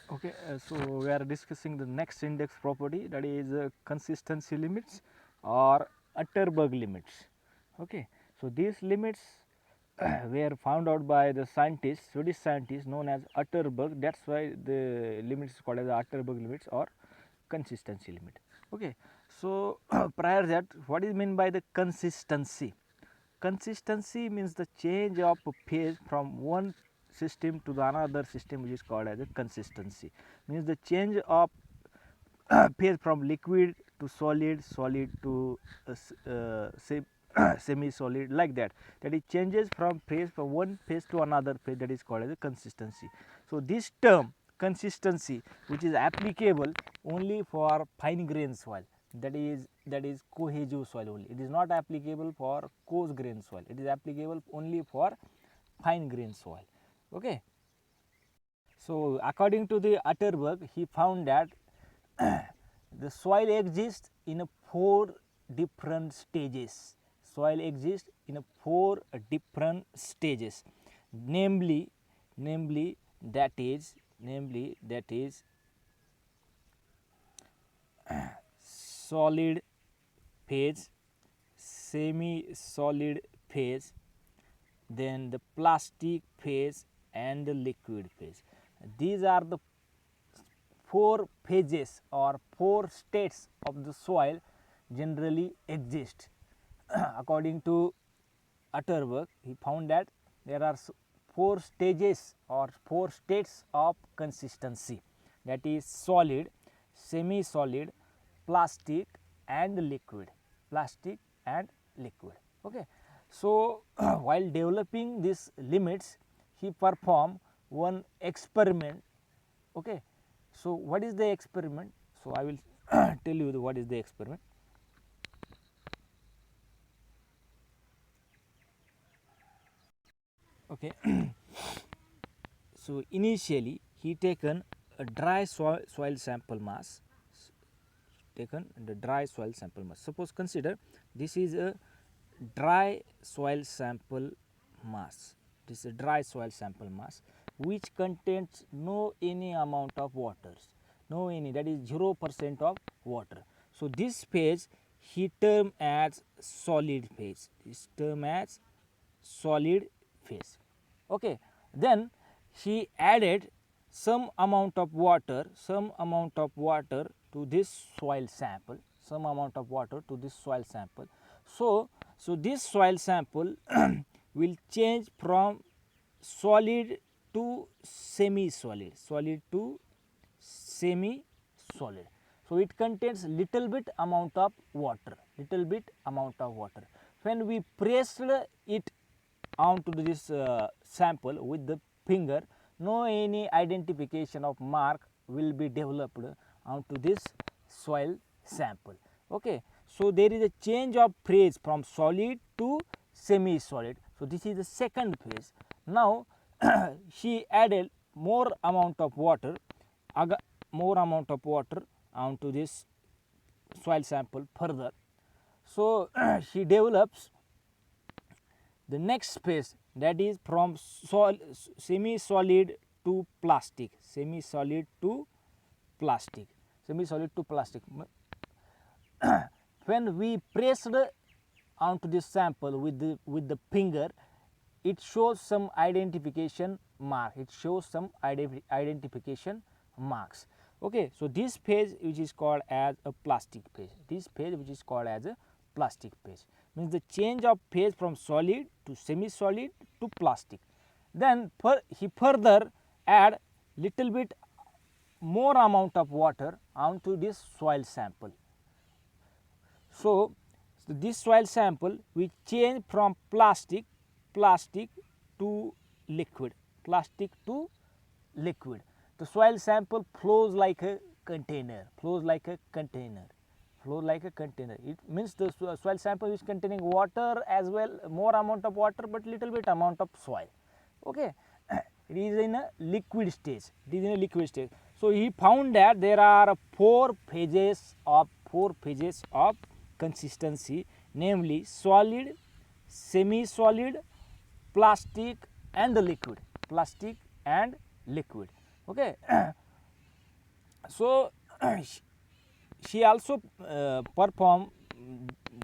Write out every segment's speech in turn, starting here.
Okay, so we are discussing the next index property, that is consistency limits or Atterberg limits. Okay, so these limits were found out by the scientist, Swedish scientist known as Atterberg. That's why the limits is called as the Atterberg limits or consistency limit. Okay, so prior that, what is meant by the consistency? Consistency means the change of phase from one system to the another system, which is called as a consistency. Means the change of phase from liquid to solid, solid to semi solid, like that. That it changes from phase from one phase to another phase, that is called as a consistency. So this term consistency, which is applicable only for fine grain soil, that is cohesive soil only. It is not applicable for coarse grain soil. It is applicable only for fine grain soil. Okay, so according to the Atterberg, he found that the soil exists in a 4 different stages. Soil exists in a 4 different stages, namely that is solid phase, semi solid phase, then the plastic phase and the liquid phase. These are the 4 phases or 4 states of the soil generally exist. According to Atterberg, he found that there are 4 stages or 4 states of consistency, that is solid, semi solid, plastic and liquid. Plastic and liquid. Okay, so while developing these limits, he performed one experiment. Okay, so what is the experiment? So I will tell you what is the experiment. Okay, so initially he taken a dry soil sample mass, suppose consider this is a dry soil sample mass. This is a dry soil sample mass which contains no any amount of waters, no any, that is 0% of water. So this phase he term as solid phase. This term as solid phase. Okay, then he added some amount of water, to this soil sample, so this soil sample will change from solid to semi solid, so it contains little bit amount of water, when we pressed it onto this sample with the finger, no any identification of mark will be developed onto this soil sample. Okay, so there is a change of phase from solid to semi solid. So this is the second phase. Now she added more amount of water, onto this soil sample further. So she develops the next phase, that is from semi solid to plastic, when we pressed onto this sample with the finger, it shows some identification marks. Okay, so this phase which is called as a plastic phase, means the change of phase from solid to semi solid to plastic. Then he further add little bit more amount of water onto this soil sample. So this soil sample will change from plastic to liquid, the soil sample flows like a container, it means the soil sample is containing water as well, more amount of water but little bit amount of soil. Okay, it is in a liquid stage, so he found that there are 4 phases of consistency, namely solid, semi solid, plastic and liquid. Okay, So she also perform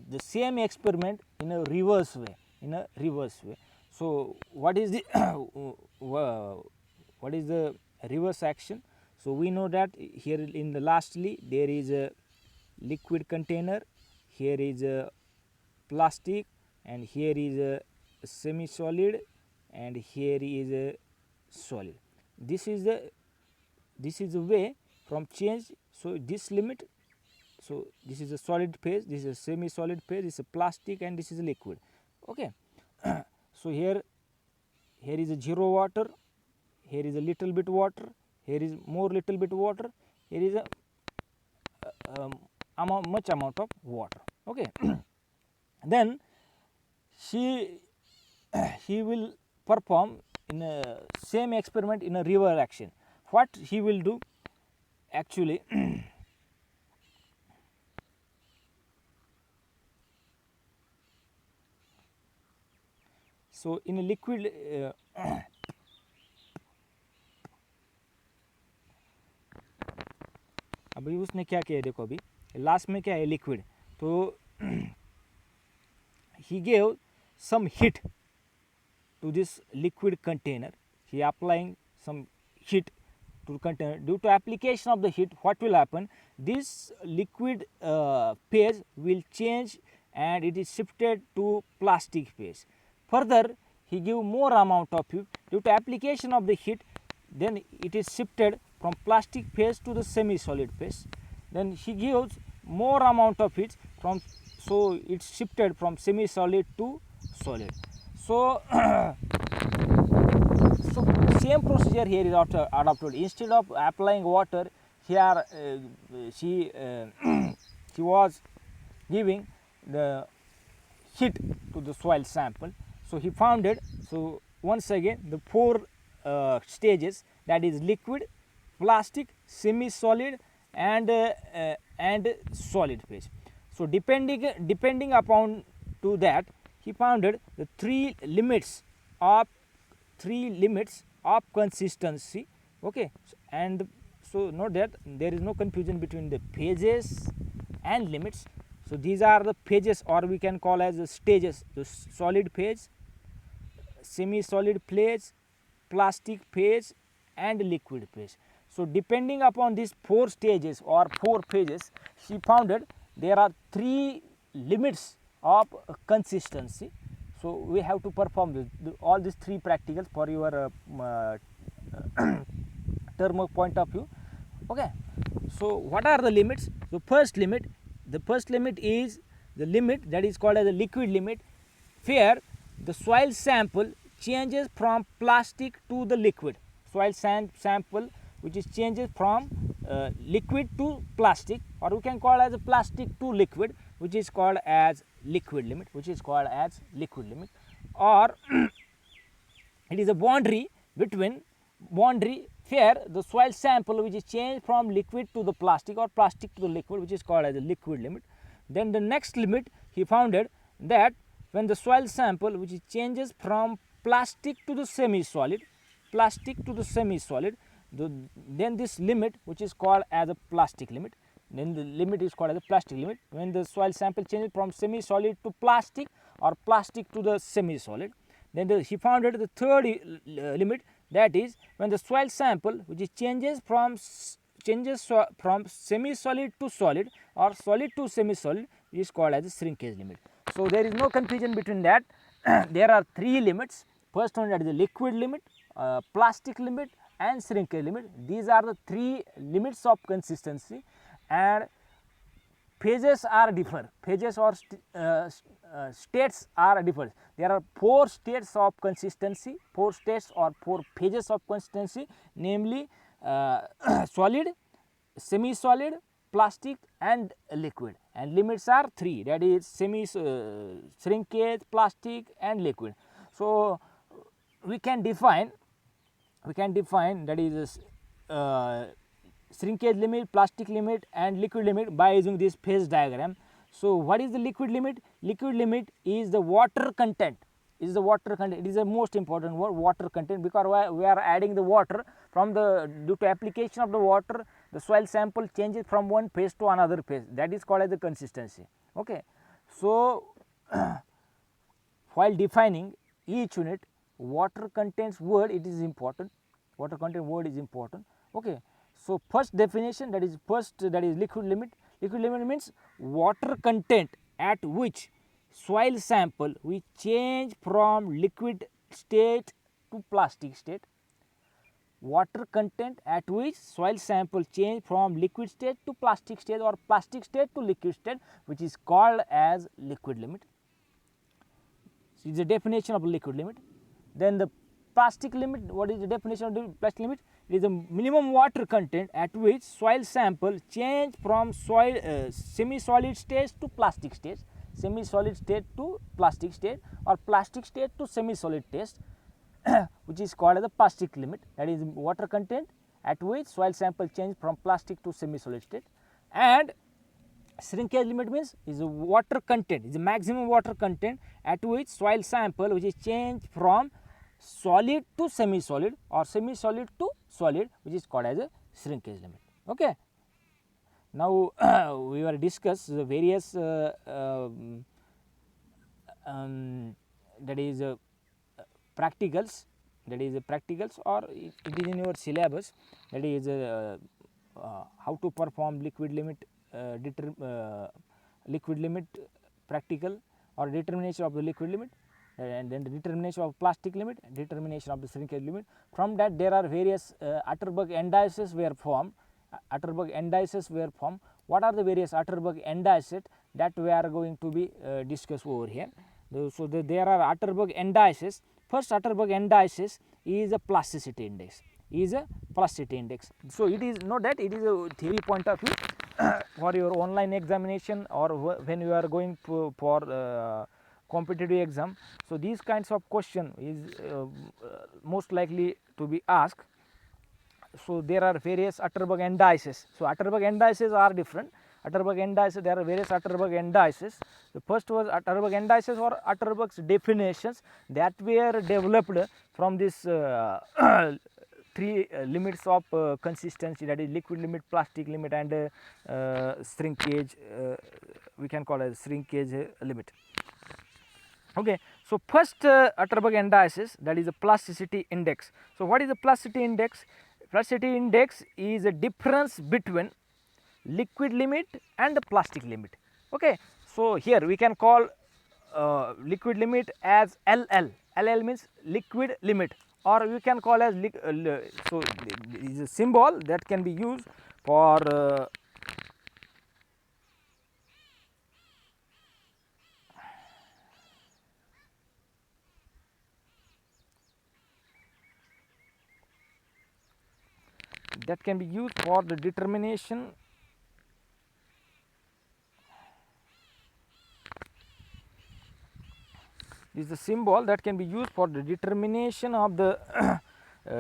the same experiment in a reverse way, So what is the what is the reverse action? So we know that here in the lastly there is a liquid container, here is a plastic, and here is a semi solid, and here is a solid. This is the way from change. So this limit, so this is a solid phase, this is a semi solid phase, this is a plastic, and this is a liquid. Okay. So here is a zero water, here is a little bit water, here is more little bit water, here is a much amount of water. Okay. Then he will perform in a same experiment in a reverse action. What he will do actually so in a liquid अभी उसने क्या किया देखो, अभी last में क्या है liquid, तो he gave some heat to this liquid container, he applying some heat to container. Due to application of the heat, what will happen, this liquid phase will change and it is shifted to plastic phase. Further he give more amount of heat, due to application of the heat, then it is shifted from plastic phase to the semi solid phase. Then he gives more amount of heat from, so it's shifted from semi solid to solid. So so same procedure here is adopted. Instead of applying water, here she was giving the heat to the soil sample. So he found it. So once again the four stages, that is liquid, plastic, semi solid, and solid phase. So depending upon to that, he founded the three limits of consistency. Okay. And so note that there is no confusion between the phases and limits. So these are the phases, or we can call as the stages: the solid phase, semi solid phase, plastic phase, and liquid phase. So depending upon these four stages or four phases, she founded there are three limits of consistency. So we have to perform all these three practicals for your term of point of view. Okay. So what are the limits? The first limit is the limit that is called as the liquid limit, where the soil sample changes from plastic to the liquid. Soil sample which is changes from liquid to plastic, or we can call as a plastic to liquid, which is called as liquid limit, or it is a boundary where the soil sample which is changed from liquid to the plastic or plastic to the liquid, which is called as a liquid limit. Then the next limit he founded, that when the soil sample which is changes from plastic to the semi solid, then this limit which is called as a plastic limit, when the soil sample changes from semi solid to plastic or plastic to the semi solid. Then he founded the third limit, that is when the soil sample which is changes from semi solid to solid or solid to semi solid, is called as a shrinkage limit. So there is no confusion between that. There are three limits. First one, that is the liquid limit, plastic limit, and shrinkage limit. These are the three limits of consistency, and phases are differ. Phases or states are differ. There are four states of consistency, four states or four phases of consistency, namely solid, semi solid, plastic, and liquid. And limits are three, that is semi shrinkage, plastic, and liquid. So we can define that is shrinkage limit, plastic limit, and liquid limit by using this phase diagram. So what is the liquid limit? Liquid limit is the water content. It is the most important word, water content, because we are adding the water from the, due to application of the water, the soil sample changes from one phase to another phase, that is called as the consistency. Okay. So while defining each unit, water contents word, it is important, water content word is important. Okay. So first definition, that is liquid limit. Liquid limit means water content at which soil sample will change from liquid state to plastic state. Water content at which soil sample change from liquid state to plastic state or plastic state to liquid state, which is called as liquid limit. So, is the definition of liquid limit. Then the plastic limit, what is the definition of the plastic limit? It is the minimum water content at which soil sample change from soil semi-solid state to plastic state, semi-solid state to plastic state, or plastic state to semi-solid state, which is called as the plastic limit. That is water content at which soil sample change from plastic to semi-solid state. And shrinkage limit means is the water content, is the maximum water content at which soil sample which is changed from solid to semi-solid or semi-solid to solid, which is called as a shrinkage limit. Okay. Now we will discuss the various that is practicals, or it is in your syllabus, that is how to perform liquid limit practical, or determination of the liquid limit, and then the determination of plastic limit, determination of the shrinkage limit. From that there are various Atterberg indices were formed. What are the various Atterberg indices that we are going to be discuss over here? So there are Atterberg indices. First Atterberg indices is a plasticity index. So it is not that it is a theory point of view for your online examination, or when you are going for competitive exam. So these kinds of question is most likely to be asked. So there are various Atterberg indices. So Atterberg indices are different. Atterberg indices, there are various Atterberg indices. The first was Atterberg indices or Atterberg's definitions that were developed from this three limits of consistency, that is liquid limit, plastic limit, and shrinkage, we can call it shrinkage limit. Okay. So first Atterberg indices, that is the plasticity index. So what is the plasticity index? Plasticity index is a difference between liquid limit and the plastic limit. Okay. So here we can call liquid limit as LL. LL means liquid limit, or we can call as so it is a symbol that can be used for the determination this is the symbol that can be used for the determination of the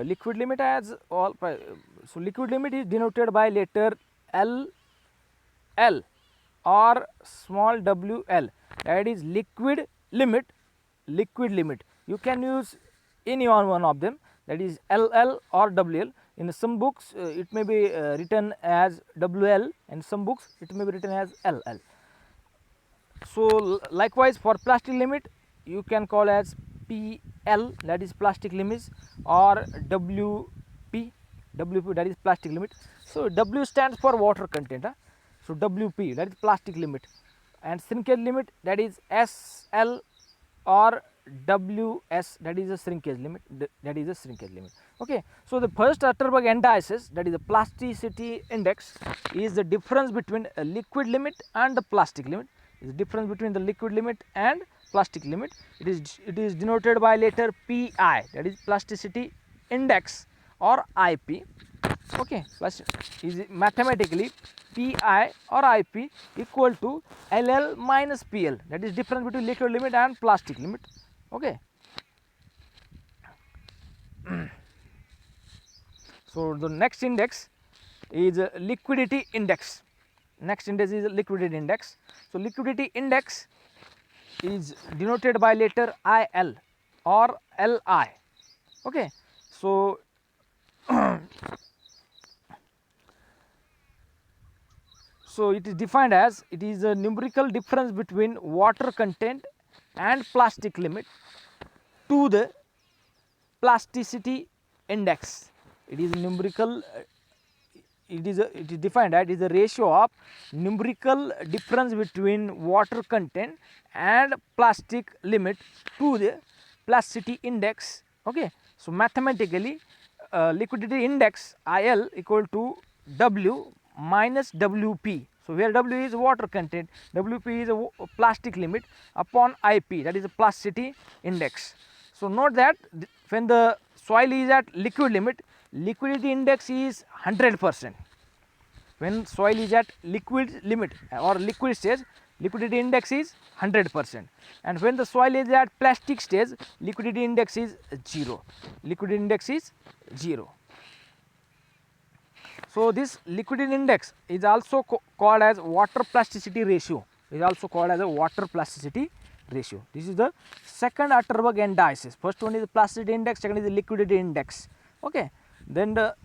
liquid limit as all. So liquid limit is denoted by letter L or small WL, that is liquid limit. You can use any one of them, that is LL or WL. In some books it may be written as WL, and some books it may be written as LL. So likewise for plastic limit you can call as PL, that is plastic limits, or WP, that is plastic limit. So W stands for water content, so WP, that is plastic limit, and shrinkage limit, that is SL or WS, that is a shrinkage limit. Okay. So the first Atterberg indices, that is the plasticity index, is the difference between a liquid limit and the plastic limit. Is the difference between the liquid limit and plastic limit. It is denoted by letter PI, that is plasticity index, or IP. Okay. Is mathematically PI or IP equal to LL minus PL, that is difference between liquid limit and plastic limit. Okay. So the next index is liquidity index. So liquidity index is denoted by letter IL or LI. Okay. So So it is defined as, it is a numerical difference between water content and plastic limit to the plasticity index. It is numerical, it is defined as, it is a ratio of numerical difference between water content and plastic limit to the plasticity index. Okay. So mathematically, liquidity index IL equal to W minus WP. So where W is water content, WP is a plastic limit, upon IP, that is a plasticity index. So note that when the soil is at liquid limit, liquidity index is 100%. When soil is at liquid limit or liquid stage, liquidity index is 100%, and when the soil is at plastic stage, liquidity index is 0. Liquidity index is 0. So this liquidity index is also called as water plasticity ratio. Is also called as a water plasticity ratio. This is the second Atterberg and Dices. First one is the plasticity index, second is the liquidity index. Okay. Then the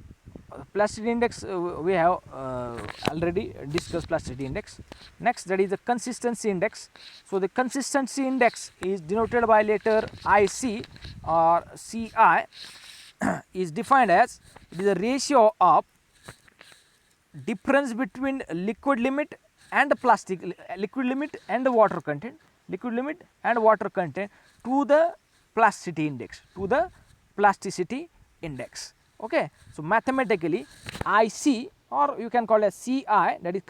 plasticity index, we have already discussed plasticity index. Next, that is the consistency index. So the consistency index is denoted by letter IC or CI is defined as, it is a ratio of difference between liquid limit and plastic, liquid limit and the water content, liquid limit and water content to the plasticity index, to the plasticity index. Okay. So mathematically, IC, or you can call it CI, that is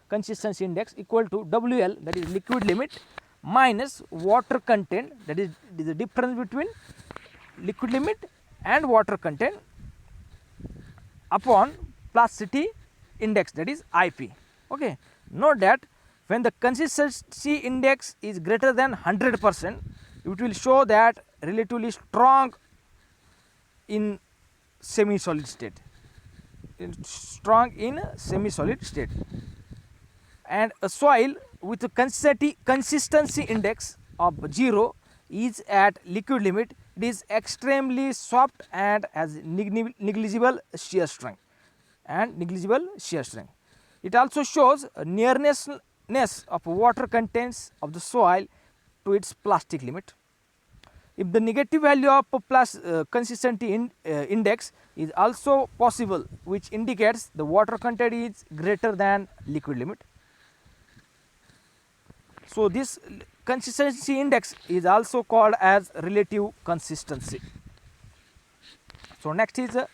consistency index equal to WL, that is liquid limit, minus water content, that is the difference between liquid limit and water content, upon plasticity index, that is IP. Okay. Note that when the consistency index is greater than 100%, it will show that relatively strong in semi-solid state, strong in semi-solid state, and a soil with a consistency index of 0 is at liquid limit, it is extremely soft and has negligible shear strength, It also shows a nearness of water contents of the soil to its plastic limit. If the negative value of consistency index is also possible, which indicates the water content is greater than liquid limit. So this consistency index is also called as relative consistency. So next is a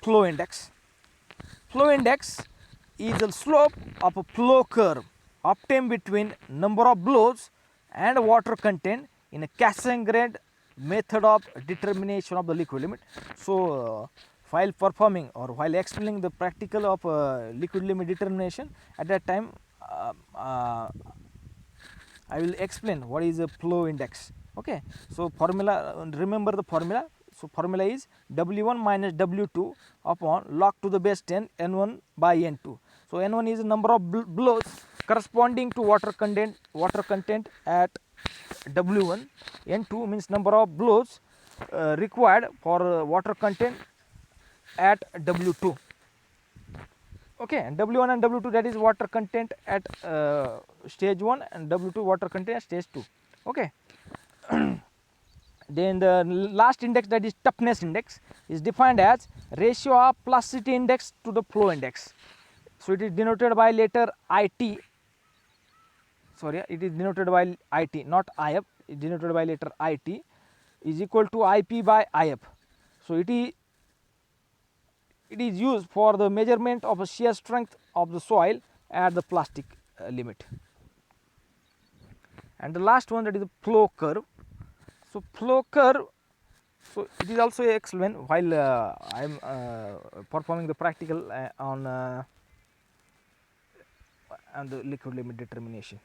flow index. Flow index is the slope of a flow curve obtained between number of blows and water content in a Cassegrain method of determination of the liquid limit. So while performing or while explaining the practical of liquid limit determination, at that time I will explain what is a flow index. Okay. So formula, remember the formula. So formula is W1 minus W2 upon log to the base 10 N1 by N2. So N1 is the number of blows corresponding to water content at W1. N2 means number of blows required for water content at W2. Okay, and W1 and W2, that is water content at stage 1 and W2 water content at stage 2. Okay. Then the last index, that is toughness index, is defined as ratio of plasticity index to the flow index. So it is denoted by letter IT. Sorry, it is denoted by IT, not IF. It is denoted by letter IT, is equal to IP by IF. So it is used for the measurement of the shear strength of the soil at the plastic limit. And the last one, that is the flow curve. So flow curve, so it is also explained while I am performing the practical on the liquid limit determination.